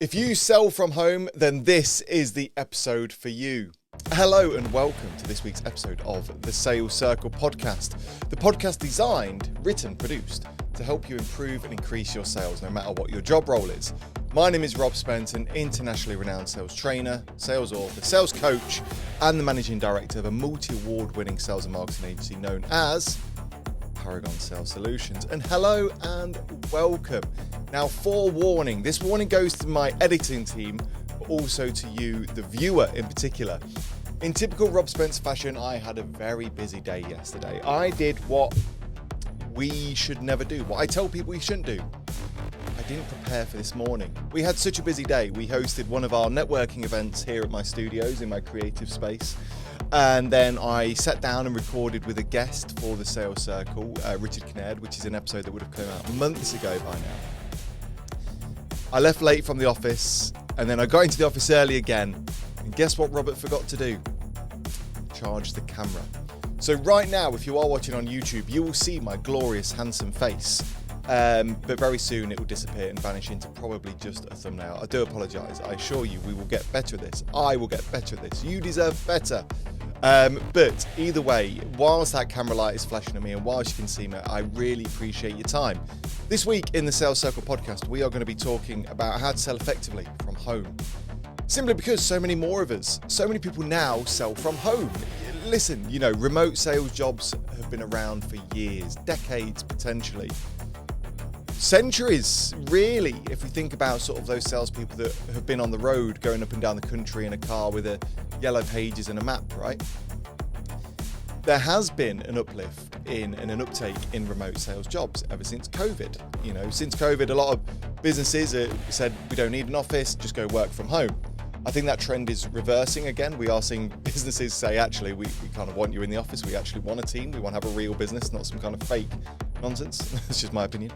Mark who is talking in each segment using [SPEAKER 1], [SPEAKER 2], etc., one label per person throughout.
[SPEAKER 1] If you sell from home, then this is the episode for you. Hello and welcome to this week's episode of the Sales Circle podcast. The podcast designed, written, produced to help you improve and increase your sales no matter what your job role is. My name is Rob Spence, an internationally renowned sales trainer, sales author, sales coach, and the managing director of a multi-award winning sales and marketing agency known as Paragon Sales Solutions. And hello and welcome. Now, forewarning, this warning goes to my editing team, but also to you, the viewer in particular. In typical Rob Spence fashion, I had a very busy day yesterday. I did what we should never do, what I tell people we shouldn't do. I didn't prepare for this morning. We had such a busy day. We hosted one of our networking events here at my studios in my creative space. And then I sat down and recorded with a guest for the Sales Circle, Richard Kinnaird, which is an episode that would have come out months ago by now. I left late from the office, and then I got into the office early again. And guess what Robert forgot to do? Charge the camera. So right now, if you are watching on YouTube, you will see my glorious, handsome face. But very soon it will disappear and vanish into probably just a thumbnail. I do apologise. I assure you we will get better at this. I will get better at this. You deserve better. But either way, whilst that camera light is flashing at me and whilst you can see me, I really appreciate your time. This week in the Sales Circle podcast, we are going to be talking about how to sell effectively from home. Simply because so many more of us, so many people now sell from home. Listen, you know, remote sales jobs have been around for years, decades potentially. Centuries, really, if we think about sort of those salespeople that have been on the road going up and down the country in a car with a yellow pages and a map, right? There has been an uplift in and an uptake in remote sales jobs ever since COVID. You know, since COVID, a lot of businesses said we don't need an office, just go work from home. I think that trend is reversing again. We are seeing businesses say, actually, we kind of want you in the office. We actually want a team. We want to have a real business, not some kind of fake nonsense. That's just my opinion.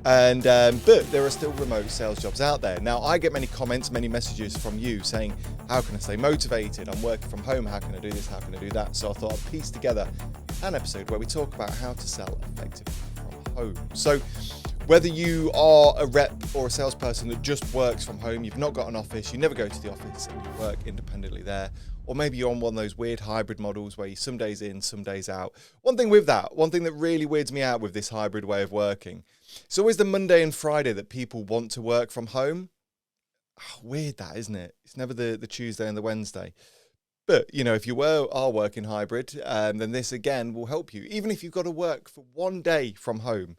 [SPEAKER 1] And but there are still remote sales jobs out there. Now, I get many comments, many messages from you saying, how can I stay motivated? I'm working from home. How can I do this? How can I do that? So I thought I'd piece together an episode where we talk about how to sell effectively from home. So whether you are a rep or a salesperson that just works from home, you've not got an office, you never go to the office and you work independently there, or maybe you're on one of those weird hybrid models where you're some days in, some days out. One thing that really weirds me out with this hybrid way of working, it's always the Monday and Friday that people want to work from home. Oh, weird that, isn't it? It's never the Tuesday and the Wednesday. But, you know, if you are working hybrid, then this again will help you. Even if you've got to work for one day from home,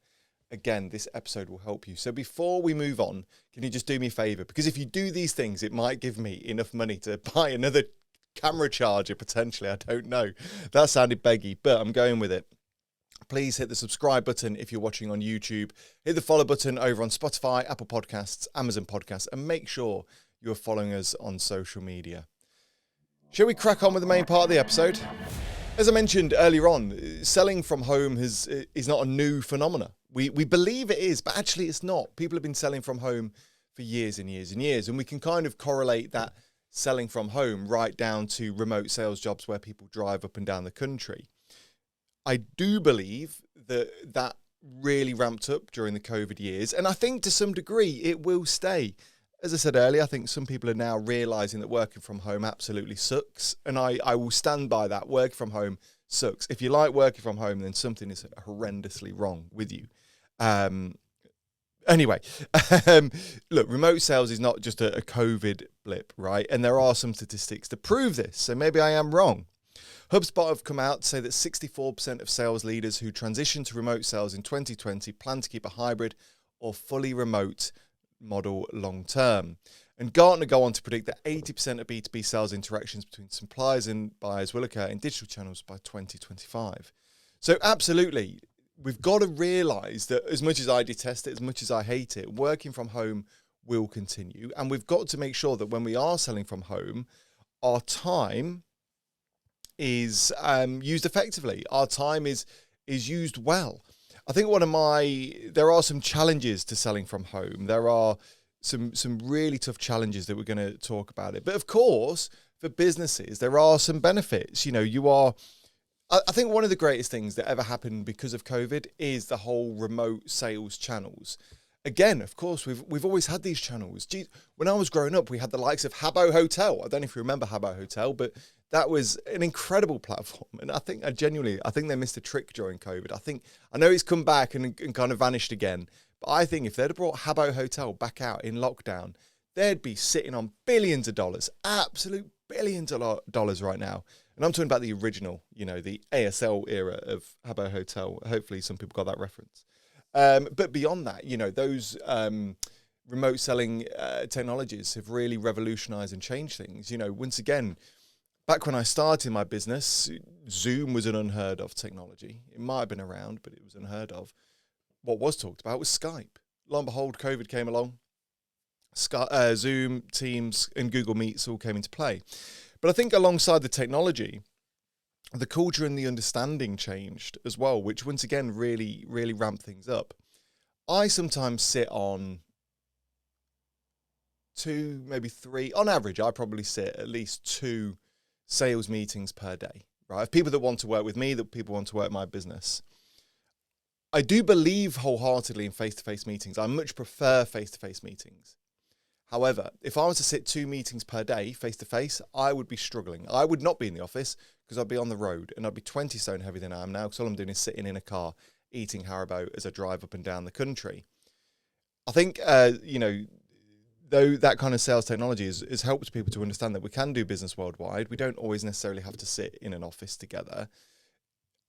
[SPEAKER 1] again, this episode will help you. So before we move on, can you just do me a favor? Because if you do these things, it might give me enough money to buy another camera charger, potentially. I don't know. That sounded beggy, but I'm going with it. Please hit the subscribe button if you're watching on YouTube. Hit the follow button over on Spotify, Apple Podcasts, Amazon Podcasts, and make sure you're following us on social media. Shall we crack on with the main part of the episode? As I mentioned earlier on, selling from home is not a new phenomenon. We believe it is, but actually it's not. People have been selling from home for years and years and years, and we can kind of correlate that selling from home right down to remote sales jobs where people drive up and down the country. I do believe that really ramped up during the COVID years, and I think to some degree it will stay. As I said earlier, I think some people are now realising that working from home absolutely sucks, and I will stand by that. Working from home sucks. If you like working from home, then something is horrendously wrong with you. Anyway, look, remote sales is not just a COVID blip, right? And there are some statistics to prove this, so maybe I am wrong. HubSpot have come out to say that 64% of sales leaders who transitioned to remote sales in 2020 plan to keep a hybrid or fully remote model long term. And Gartner go on to predict that 80% of B2B sales interactions between suppliers and buyers will occur in digital channels by 2025. So absolutely, we've got to realise that as much as I detest it, as much as I hate it, working from home will continue. And we've got to make sure that when we are selling from home, our time is used effectively. Our time is used well. I think there are some challenges to selling from home. There are some really tough challenges that we're going to talk about it. But of course, for businesses, there are some benefits. You know, I think one of the greatest things that ever happened because of COVID is the whole remote sales channels. Again, of course, we've always had these channels. Gee, when I was growing up, we had the likes of Habbo Hotel. I don't know if you remember Habbo Hotel, but that was an incredible platform. And I think they missed a trick during COVID. I know it's come back and kind of vanished again. But I think if they'd have brought Habbo Hotel back out in lockdown, they'd be sitting on billions of dollars, absolute billions of dollars right now. And I'm talking about the original, the ASL era of Habbo Hotel. Hopefully some people got that reference. But beyond that, those remote selling technologies have really revolutionized and changed things. Once again, back when I started my business, Zoom was an unheard of technology. It might have been around, but it was unheard of. What was talked about was Skype. Lo and behold, COVID came along. Zoom, Teams, and Google Meets all came into play. But I think alongside the technology, the culture and the understanding changed as well, which once again really, really ramped things up. I sometimes sit on 2, maybe 3, on average, I probably sit at least 2 sales meetings per day, right? Of people that want to work with me, that people want to work my business. I do believe wholeheartedly in face-to-face meetings. I much prefer face-to-face meetings. However, if I was to sit 2 meetings per day face-to-face, I would be struggling. I would not be in the office because I'd be on the road and I'd be 20 stone heavier than I am now because all I'm doing is sitting in a car eating Haribo as I drive up and down the country. I think, though that kind of sales technology has helped people to understand that we can do business worldwide. We don't always necessarily have to sit in an office together.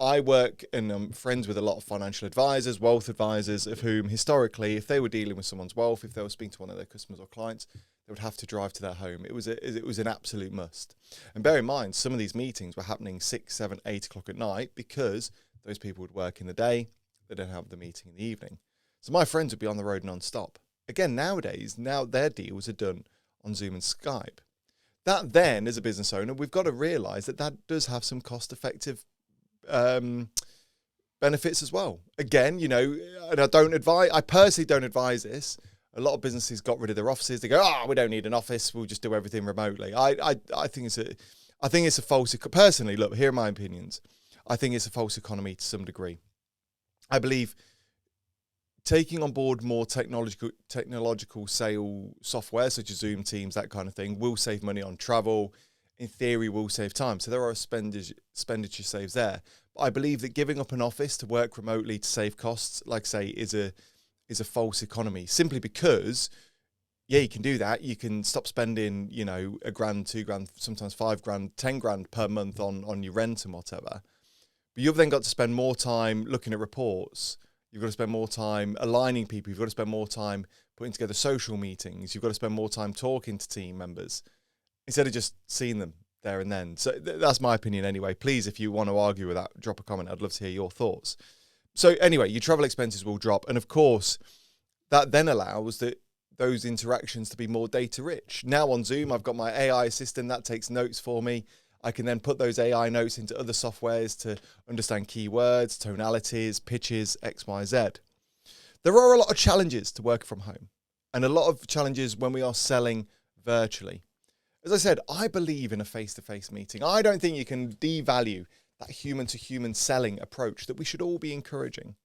[SPEAKER 1] I work and I'm friends with a lot of financial advisors, wealth advisors, of whom historically, if they were dealing with someone's wealth, if they were speaking to one of their customers or clients, they would have to drive to their home. It was an absolute must. And bear in mind, some of these meetings were happening 6, 7, 8 o'clock at night because those people would work in the day, they don't have the meeting in the evening. So my friends would be on the road non-stop. Again, nowadays, their deals are done on Zoom and Skype. That then, as a business owner, we've got to realise that does have some cost-effective benefits as well. Again, and I personally don't advise this. A lot of businesses got rid of their offices. They go, we don't need an office. We'll just do everything remotely. I think it's a false. Personally, look, here are my opinions. I think it's a false economy to some degree. I believe taking on board more technological sale software such as Zoom, Teams, that kind of thing will save money on travel. In theory, will save time. So there are expenditure saves there. But I believe that giving up an office to work remotely to save costs, like I say, is a false economy. Simply because, you can do that. You can stop spending, $1,000, $2,000, sometimes $5,000, $10,000 per month on your rent and whatever. But you've then got to spend more time looking at reports. You've got to spend more time aligning people. You've got to spend more time putting together social meetings. You've got to spend more time talking to team members instead of just seeing them there and then. So that's my opinion anyway. Please, if you want to argue with that, drop a comment. I'd love to hear your thoughts. So anyway, your travel expenses will drop. And of course, that then allows those interactions to be more data rich. Now on Zoom, I've got my AI assistant that takes notes for me. I can then put those AI notes into other softwares to understand keywords, tonalities, pitches, X, Y, Z. There are a lot of challenges to work from home and a lot of challenges when we are selling virtually. As I said, I believe in a face-to-face meeting. I don't think you can devalue that human-to-human selling approach that we should all be encouraging.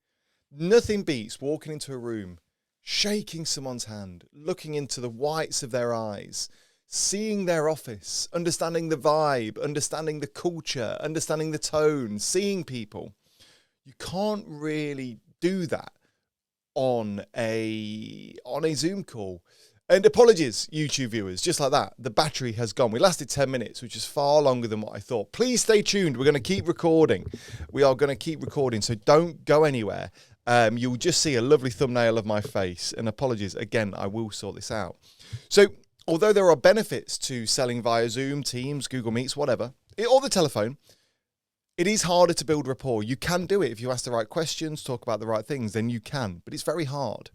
[SPEAKER 1] Nothing beats walking into a room, shaking someone's hand, looking into the whites of their eyes, seeing their office, understanding the vibe, understanding the culture, understanding the tone, seeing people. You can't really do that on a Zoom call. And apologies, YouTube viewers, just like that, the battery has gone. We lasted 10 minutes, which is far longer than what I thought. Please stay tuned. We're going to keep recording. We are going to keep recording, so don't go anywhere. You'll just see a lovely thumbnail of my face. And apologies, again, I will sort this out. So, although there are benefits to selling via Zoom, Teams, Google Meets, whatever, or the telephone, it is harder to build rapport. You can do it if you ask the right questions, talk about the right things, then you can, but it's very hard.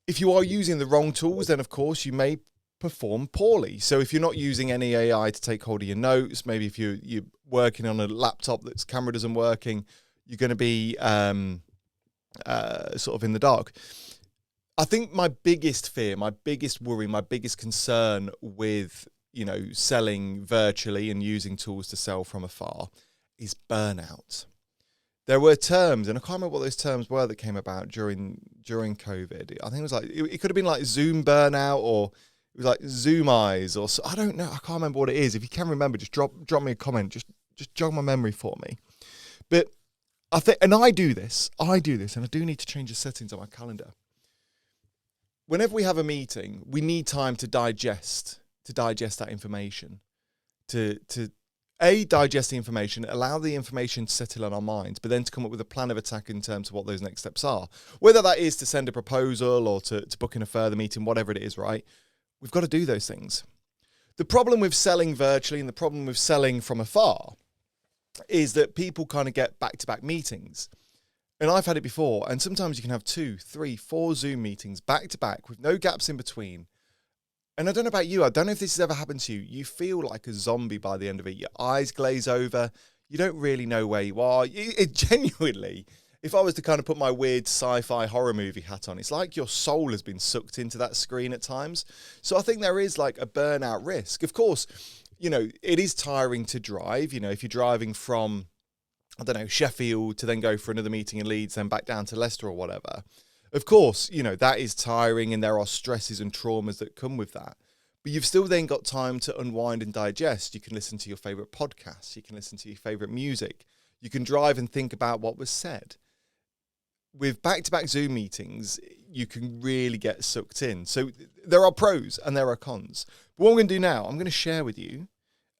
[SPEAKER 1] If you are using the wrong tools, then of course you may perform poorly. So if you're not using any AI to take hold of your notes, maybe if you're working on a laptop that's camera isn't working, you're going to be sort of in the dark. I think my biggest fear, my biggest worry, my biggest concern with, selling virtually and using tools to sell from afar is burnout. there were terms, and I can't remember what those terms were that came about during COVID. I think it was like, it could have been like Zoom burnout, or it was like Zoom eyes, or so, I don't know. I can't remember what it is. If you can remember, just drop me a comment. Just jog my memory for me. But I think, and I do this, and I do need to change the settings on my calendar. Whenever we have a meeting, we need time to digest that information, to digest the information, allow the information to settle in our minds, but then to come up with a plan of attack in terms of what those next steps are. Whether that is to send a proposal or to book in a further meeting, whatever it is, right? We've got to do those things. The problem with selling virtually and the problem with selling from afar is that people kind of get back-to-back meetings. And I've had it before, and sometimes you can have 2, 3, 4 Zoom meetings back-to-back with no gaps in between. And I don't know about you, I don't know if this has ever happened to you. You feel like a zombie by the end of it. Your eyes glaze over. You don't really know where you are. It genuinely, if I was to kind of put my weird sci-fi horror movie hat on, it's like your soul has been sucked into that screen at times. So I think there is like a burnout risk. Of course, you know, it is tiring to drive. You know, if you're driving from, I don't know, Sheffield to then go for another meeting in Leeds, then back down to Leicester or whatever. Of course, you know, that is tiring and there are stresses and traumas that come with that. But you've still then got time to unwind and digest. You can listen to your favourite podcasts. You can listen to your favourite music. You can drive and think about what was said. With back-to-back Zoom meetings, you can really get sucked in. So there are pros and there are cons. But what I'm going to do now, I'm going to share with you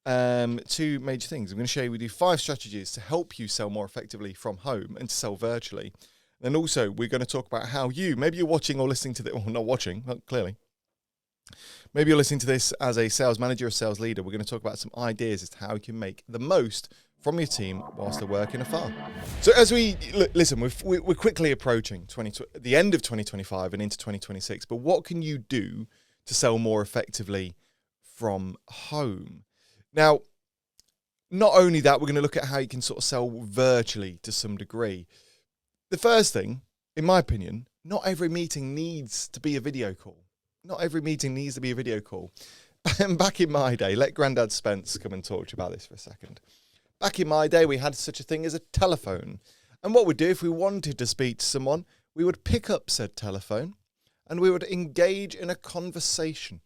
[SPEAKER 1] 2 major things. I'm going to share with you 5 strategies to help you sell more effectively from home and to sell virtually. And also, we're going to talk about how maybe you're watching or listening to this, or not watching, well, clearly. Maybe you're listening to this as a sales manager or sales leader. We're going to talk about some ideas as to how you can make the most from your team whilst they're working afar. So as we listen, we're quickly approaching the end of 2025 and into 2026. But what can you do to sell more effectively from home? Now, not only that, we're going to look at how you can sort of sell virtually to some degree. The first thing, in my opinion, not every meeting needs to be a video call. Not every meeting needs to be a video call. And back in my day, let Grandad Spence come and talk to you about this for a second. Back in my day, we had such a thing as a telephone. And what we'd do if we wanted to speak to someone, we would pick up said telephone and we would engage in a conversation.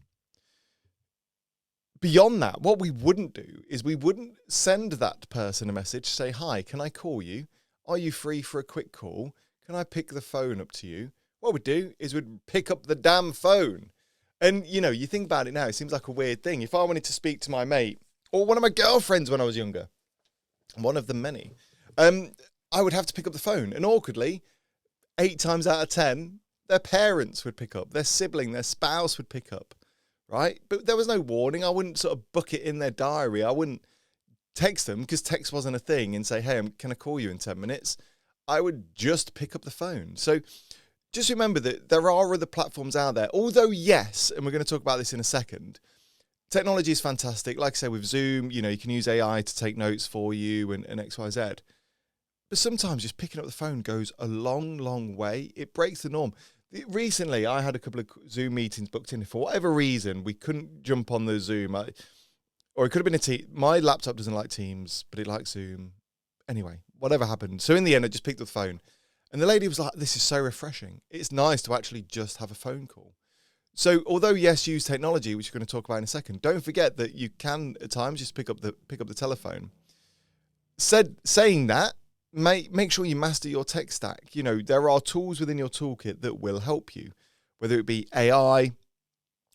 [SPEAKER 1] Beyond that, what we wouldn't do is we wouldn't send that person a message, say, hi, can I call you? Are you free for a quick call? Can I pick the phone up to you? What we'd do is we'd pick up the damn phone. And, you know, you think about it now, it seems like a weird thing. If I wanted to speak to my mate or one of my girlfriends when I was younger, one of the many, I would have to pick up the phone. And awkwardly, 8 times out of 10, their parents would pick up, their sibling, their spouse would pick up, right? But there was no warning. I wouldn't sort of book it in their diary. I wouldn't text them because text wasn't a thing and say, hey, can I call you in 10 minutes? I would just pick up the phone. So just remember that there are other platforms out there. Although, yes, and we're going to talk about this in a second, technology is fantastic. Like I say, with Zoom, you know, you can use AI to take notes for you and X, Y, Z. But sometimes just picking up the phone goes a long, long way. It breaks the norm. Recently, I had a couple of Zoom meetings booked in. For whatever reason, we couldn't jump on the Zoom. Or it could have been my laptop doesn't like Teams, but it likes Zoom. Anyway, whatever happened. So in the end, I just picked up the phone. And the lady was like, this is so refreshing. It's nice to actually just have a phone call. So although, yes, use technology, which we're going to talk about in a second, don't forget that you can at times just pick up the telephone. Saying that, make sure you master your tech stack. You know, there are tools within your toolkit that will help you, whether it be AI,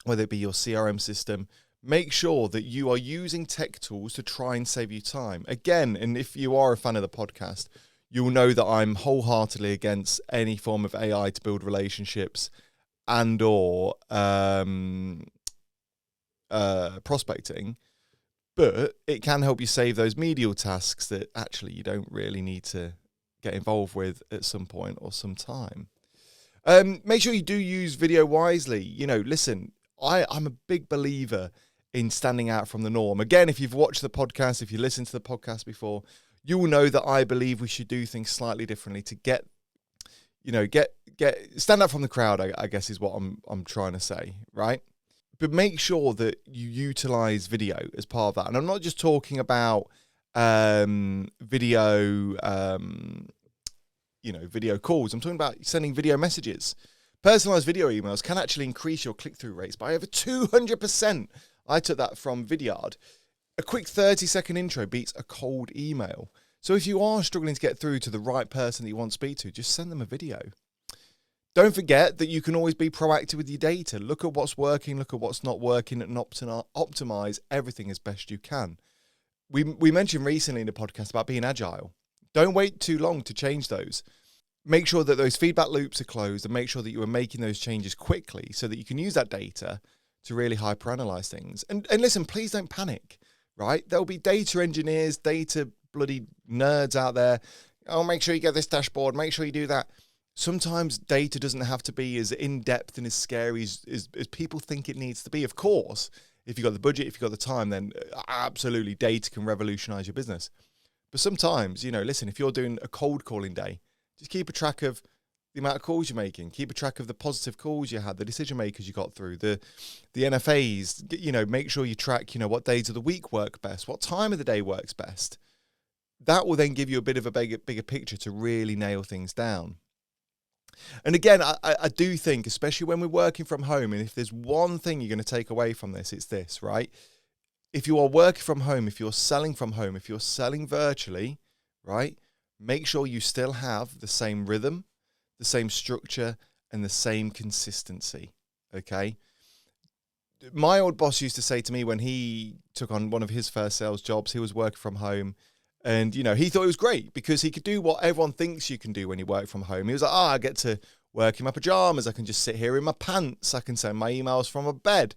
[SPEAKER 1] whether it be your CRM system. Make sure that you are using tech tools to try and save you time. Again, and if you are a fan of the podcast, you'll know that I'm wholeheartedly against any form of AI to build relationships and or prospecting. But it can help you save those medial tasks that actually you don't really need to get involved with at some point or some time. Make sure you do use video wisely. You know, listen, I'm a big believer in standing out from the norm. Again, if you've watched the podcast, if you listened to the podcast before, you will know that I believe we should do things slightly differently to stand out from the crowd, I guess is what I'm trying to say, right? But make sure that you utilize video as part of that. And I'm not just talking about video video calls. I'm talking about sending video messages. Personalized video emails can actually increase your click-through rates by over 200%. I took that from Vidyard. A quick 30-second intro beats a cold email. So if you are struggling to get through to the right person that you want to speak to, just send them a video. Don't forget that you can always be proactive with your data. Look at what's working, look at what's not working, and optimize everything as best you can. We mentioned recently in the podcast about being agile. Don't wait too long to change those. Make sure that those feedback loops are closed, and make sure that you are making those changes quickly so that you can use that data to really hyperanalyze things. And listen, please don't panic, right? There'll be data engineers, data bloody nerds out there. Oh, make sure you get this dashboard. Make sure you do that. Sometimes data doesn't have to be as in-depth and as scary as people think it needs to be. Of course, if you've got the budget, if you've got the time, then absolutely data can revolutionize your business. But sometimes, listen, if you're doing a cold calling day, just keep a track of the amount of calls you're making. Keep a track of the positive calls you had, the decision makers you got through, the NFAs. Make sure you track, what days of the week work best, what time of the day works best. That will then give you a bit of a bigger picture to really nail things down. And again, I do think, especially when we're working from home, and if there's one thing you're going to take away from this, it's this, right? If you are working from home, if you're selling from home, if you're selling virtually, right, make sure you still have the same rhythm, the same structure, and the same consistency, okay? My old boss used to say to me when he took on one of his first sales jobs, he was working from home, and, he thought it was great because he could do what everyone thinks you can do when you work from home. He was like, I get to work in my pajamas. I can just sit here in my pants. I can send my emails from a bed.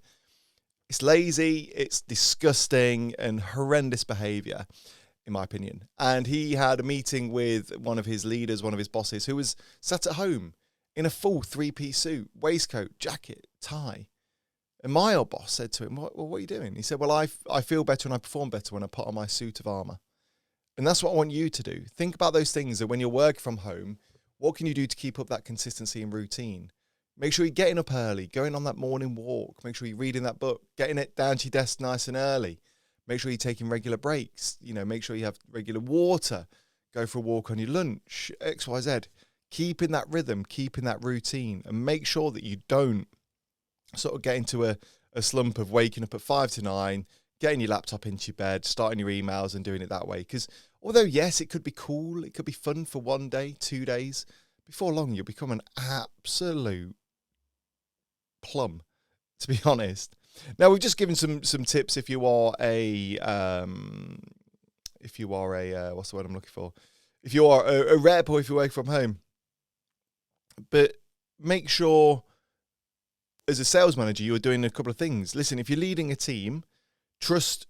[SPEAKER 1] It's lazy. It's disgusting and horrendous behavior, in my opinion. And he had a meeting with one of his leaders, one of his bosses, who was sat at home in a full 3-piece suit, waistcoat, jacket, tie. And my old boss said to him, what are you doing? He said, well, I feel better and I perform better when I put on my suit of armor. And that's what I want you to do. Think about those things that when you're working from home, what can you do to keep up that consistency and routine? Make sure you're getting up early, going on that morning walk. Make sure you're reading that book, getting it down to your desk nice and early. Make sure you're taking regular breaks. Make sure you have regular water. Go for a walk on your lunch, X, Y, Z. Keeping that rhythm, keeping that routine, and make sure that you don't sort of get into a slump of waking up at 5 to 9, getting your laptop into your bed, starting your emails and doing it that way. Because although, yes, it could be cool, it could be fun for 1 day, 2 days, before long you'll become an absolute plum, to be honest. Now, we've just given some tips if you are a what's the word I'm looking for? If you are a rep or if you work from home. But make sure, as a sales manager, you're doing a couple of things. Listen, if you're leading a team, trust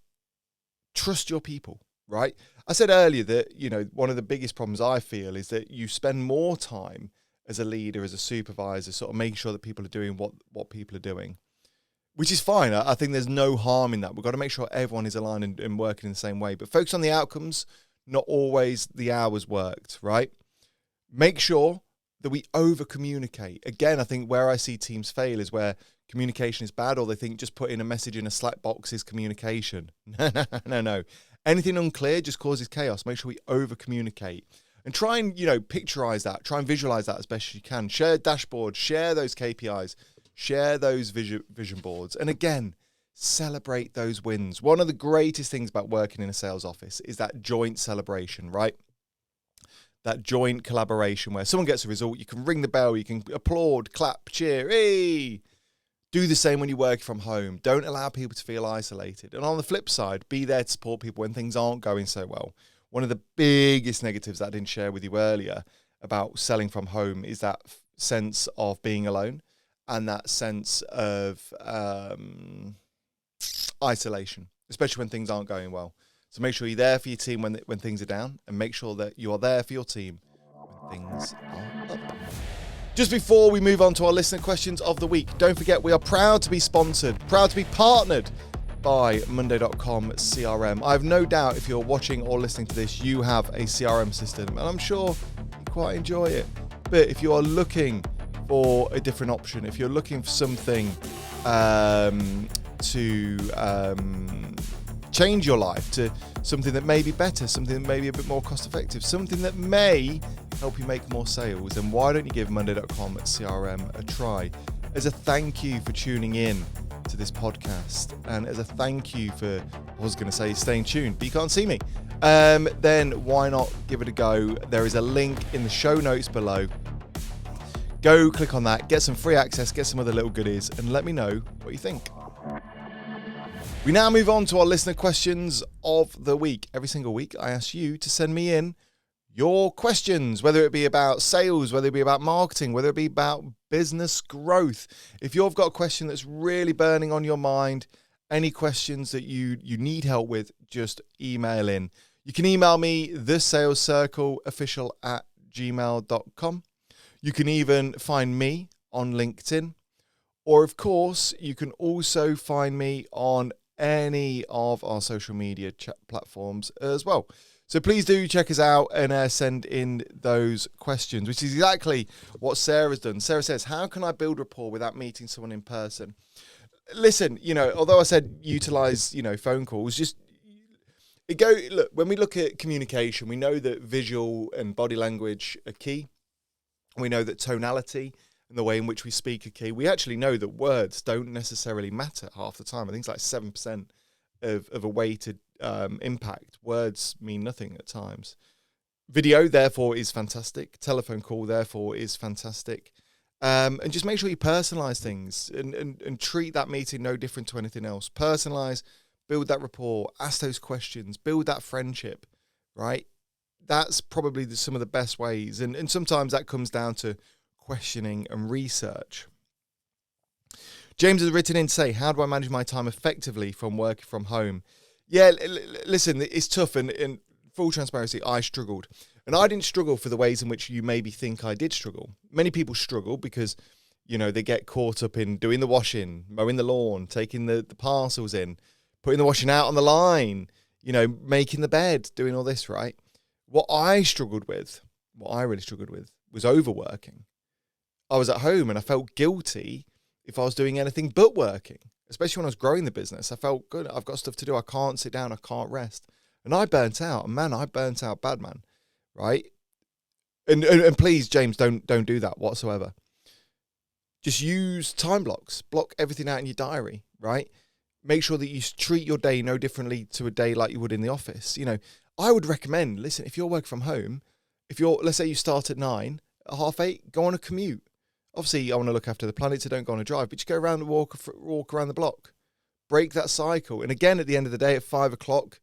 [SPEAKER 1] your people, right? I said earlier that, one of the biggest problems I feel is that you spend more time as a leader, as a supervisor, sort of making sure that people are doing what people are doing, which is fine. I think there's no harm in that. We've got to make sure everyone is aligned and working in the same way, but focus on the outcomes, not always the hours worked, right? Make sure that we over-communicate. Again, I think where I see teams fail is where communication is bad, or they think just putting a message in a Slack box is communication. No. Anything unclear just causes chaos. Make sure we over-communicate. And try and, picturize that. Try and visualize that as best as you can. Share dashboards. Share those KPIs. Share those vision boards. And again, celebrate those wins. One of the greatest things about working in a sales office is that joint celebration, right? That joint collaboration where someone gets a result, you can ring the bell, you can applaud, clap, cheer, hey! Do the same when you work from home. Don't allow people to feel isolated. And on the flip side, be there to support people when things aren't going so well. One of the biggest negatives that I didn't share with you earlier about selling from home is that sense of being alone and that sense of isolation, especially when things aren't going well. So make sure you're there for your team when things are down, and make sure that you are there for your team when things are up. Just before we move on to our listener questions of the week, don't forget we are proud to be sponsored, proud to be partnered by Monday.com CRM. I have no doubt if you're watching or listening to this, you have a CRM system, and I'm sure you quite enjoy it. But if you are looking for a different option, if you're looking for something to change your life to something that may be better, something that may be a bit more cost effective, something that may help you make more sales, then why don't you give Monday.com CRM a try? As a thank you for tuning in to this podcast, and as a thank you for, I was going to say staying tuned, but you can't see me, then why not give it a go? There is a link in the show notes below. Go click on that, get some free access, get some other little goodies, and let me know what you think. We now move on to our listener questions of the week. Every single week, I ask you to send me in your questions, whether it be about sales, whether it be about marketing, whether it be about business growth. If you've got a question that's really burning on your mind, any questions that you need help with, just email in. You can email me, thesalescircleofficial@gmail.com. You can even find me on LinkedIn. Or, of course, you can also find me on any of our social media platforms as well. So please do check us out and send in those questions, which is exactly what Sarah's done. Sarah says, how can I build rapport without meeting someone in person? Listen, although I said utilize, phone calls, look, when we look at communication, we know that visual and body language are key. We know that tonality and the way in which we speak are key. We actually know that words don't necessarily matter half the time. I think it's like 7% of a weighted impact. Words mean nothing at times. Video, therefore, is fantastic. Telephone call, therefore, is fantastic. And just make sure you personalize things and treat that meeting no different to anything else. Personalize, build that rapport, ask those questions, build that friendship, right? That's probably some of the best ways. And sometimes that comes down to questioning and research. James has written in to say, how do I manage my time effectively from working from home? Yeah, listen, it's tough, and in full transparency, I struggled. And I didn't struggle for the ways in which you maybe think I did struggle. Many people struggle because, they get caught up in doing the washing, mowing the lawn, taking the parcels in, putting the washing out on the line, making the bed, doing all this, right? What I really struggled with, was overworking. I was at home and I felt guilty if I was doing anything but working, especially when I was growing the business. I felt good. I've got stuff to do. I can't sit down. I can't rest. And I burnt out. And man, I burnt out bad, man. Right? And please, James, don't do that whatsoever. Just use time blocks. Block everything out in your diary, right? Make sure that you treat your day no differently to a day like you would in the office. I would recommend, listen, if you're working from home, let's say you start at 9, at 8:30, go on a commute. Obviously, I want to look after the planet, so don't go on a drive, but just go around and walk around the block. Break that cycle. And again, at the end of the day, at 5 o'clock,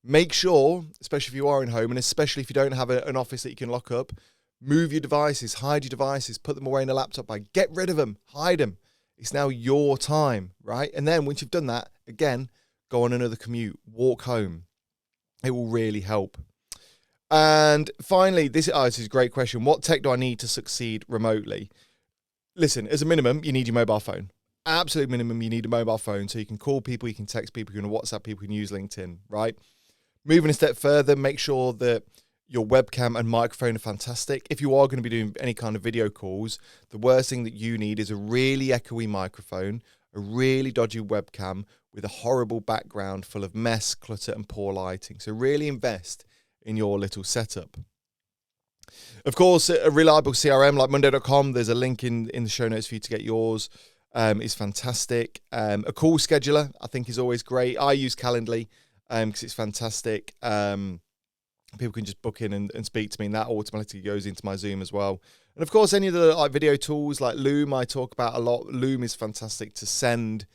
[SPEAKER 1] make sure, especially if you are in home, and especially if you don't have an office that you can lock up, move your devices, hide your devices, put them away in a laptop bag, get rid of them, hide them. It's now your time, right? And then once you've done that, again, go on another commute, walk home. It will really help. And finally, this is a great question. What tech do I need to succeed remotely? Listen, as a minimum, you need your mobile phone. Absolute minimum, you need a mobile phone so you can call people, you can text people, you can WhatsApp people, you can use LinkedIn, right? Moving a step further, make sure that your webcam and microphone are fantastic. If you are going to be doing any kind of video calls, the worst thing that you need is a really echoey microphone, a really dodgy webcam with a horrible background full of mess, clutter, and poor lighting. So really invest in your little setup. Of course, a reliable CRM like Monday.com, there's a link in the show notes for you to get yours. Is fantastic. A call scheduler, I think, is always great. I use Calendly because it's fantastic. People can just book in and speak to me, and that automatically goes into my Zoom as well. And of course, any of the video tools like Loom, I talk about a lot. Loom is fantastic to send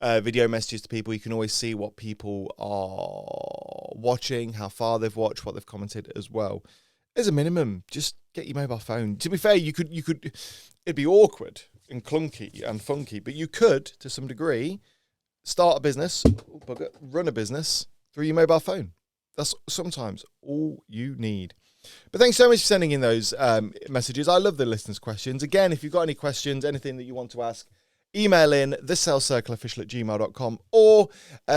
[SPEAKER 1] video messages to people. You can always see what people are watching, how far they've watched, what they've commented as well. As a minimum, just get your mobile phone. To be fair, you could. It'd be awkward and clunky and funky, but you could, to some degree, start a business, run a business through your mobile phone. That's sometimes all you need. But thanks so much for sending in those messages. I love the listeners' questions. Again, if you've got any questions, anything that you want to ask, email in thesalescircleofficial@gmail.com or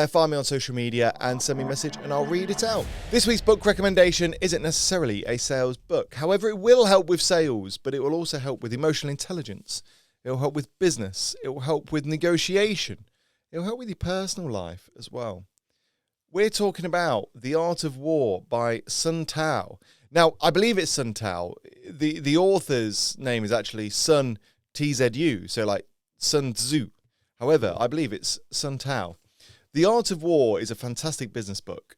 [SPEAKER 1] find me on social media and send me a message and I'll read it out. This week's book recommendation isn't necessarily a sales book. However, it will help with sales, but it will also help with emotional intelligence. It will help with business. It will help with negotiation. It will help with your personal life as well. We're talking about The Art of War by Sun Tao. Now, I believe it's Sun Tao. The author's name is actually Sun Tzu, so like Sun Tzu. However, I believe it's Sun Tao. The Art of War is a fantastic business book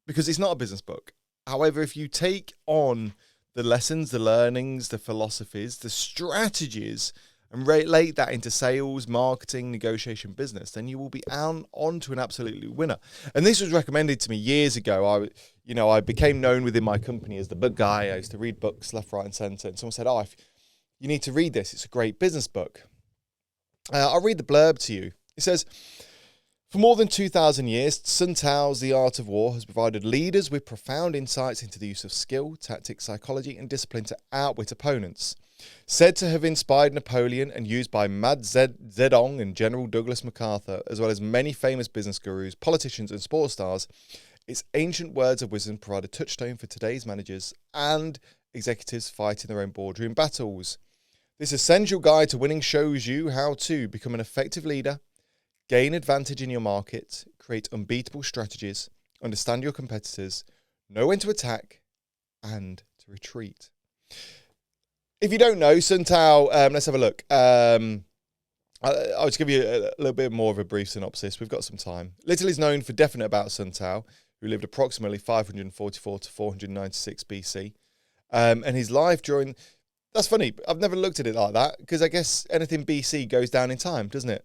[SPEAKER 1] because it's not a business book. However, if you take on the lessons, the learnings, the philosophies, the strategies, and relate that into sales, marketing, negotiation, business, then you will be on to an absolute winner. And this was recommended to me years ago. I became known within my company as the book guy. I used to read books left, right, and centre. And someone said, you need to read this. It's a great business book. I'll read the blurb to you. It says, for more than 2,000 years, Sun Tao's The Art of War has provided leaders with profound insights into the use of skill, tactics, psychology, and discipline to outwit opponents. Said to have inspired Napoleon and used by Mao Zedong and General Douglas MacArthur, as well as many famous business gurus, politicians, and sports stars, its ancient words of wisdom provide a touchstone for today's managers and executives fighting their own boardroom battles. This essential guide to winning shows you how to become an effective leader, gain advantage in your market, create unbeatable strategies, understand your competitors, know when to attack, and to retreat. If you don't know, Sun Tao, let's have a look. I'll just give you a little bit more of a brief synopsis. We've got some time. Little is known for definite about Sun Tao, who lived approximately 544 to 496 BC. And his life during... That's funny. I've never looked at it like that, because I guess anything BC goes down in time, doesn't it?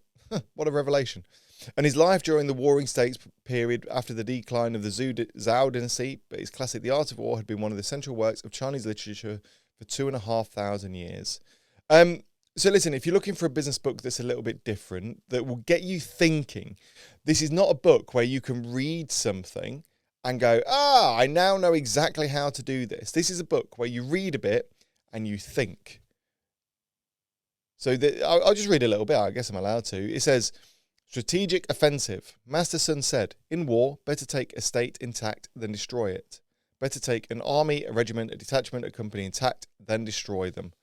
[SPEAKER 1] What a revelation. And his life during the Warring States period after the decline of the Zhou dynasty, but his classic The Art of War had been one of the central works of Chinese literature for 2,500 years. So listen, if you're looking for a business book that's a little bit different, that will get you thinking, this is not a book where you can read something and go, I now know exactly how to do this. This is a book where you read a bit and you think. So I'll just read a little bit. I guess I'm allowed to. It says, strategic offensive. Master Sun said, in war, better take a state intact than destroy it. Better take an army, a regiment, a detachment, a company intact than destroy them.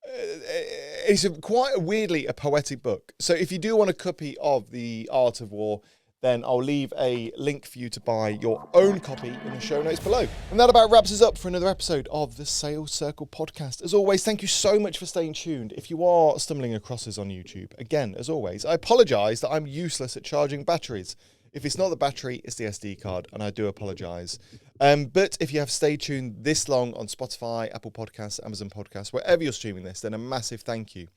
[SPEAKER 1] It's quite weirdly a poetic book. So if you do want a copy of The Art of War, then I'll leave a link for you to buy your own copy in the show notes below. And that about wraps us up for another episode of the Sales Circle podcast. As always, thank you so much for staying tuned. If you are stumbling across us on YouTube, again, as always, I apologise that I'm useless at charging batteries. If it's not the battery, it's the SD card, and I do apologise. But if you have stayed tuned this long on Spotify, Apple Podcasts, Amazon Podcasts, wherever you're streaming this, then a massive thank you.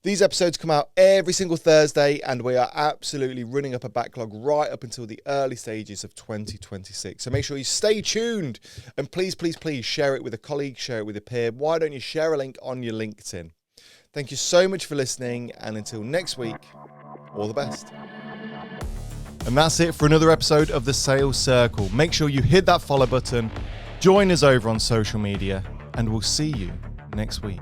[SPEAKER 1] These episodes come out every single Thursday, and we are absolutely running up a backlog right up until the early stages of 2026. So make sure you stay tuned, and please, please, please share it with a colleague, share it with a peer. Why don't you share a link on your LinkedIn? Thank you so much for listening, and until next week, all the best. And that's it for another episode of the Sales Circle. Make sure you hit that follow button, join us over on social media, and we'll see you next week.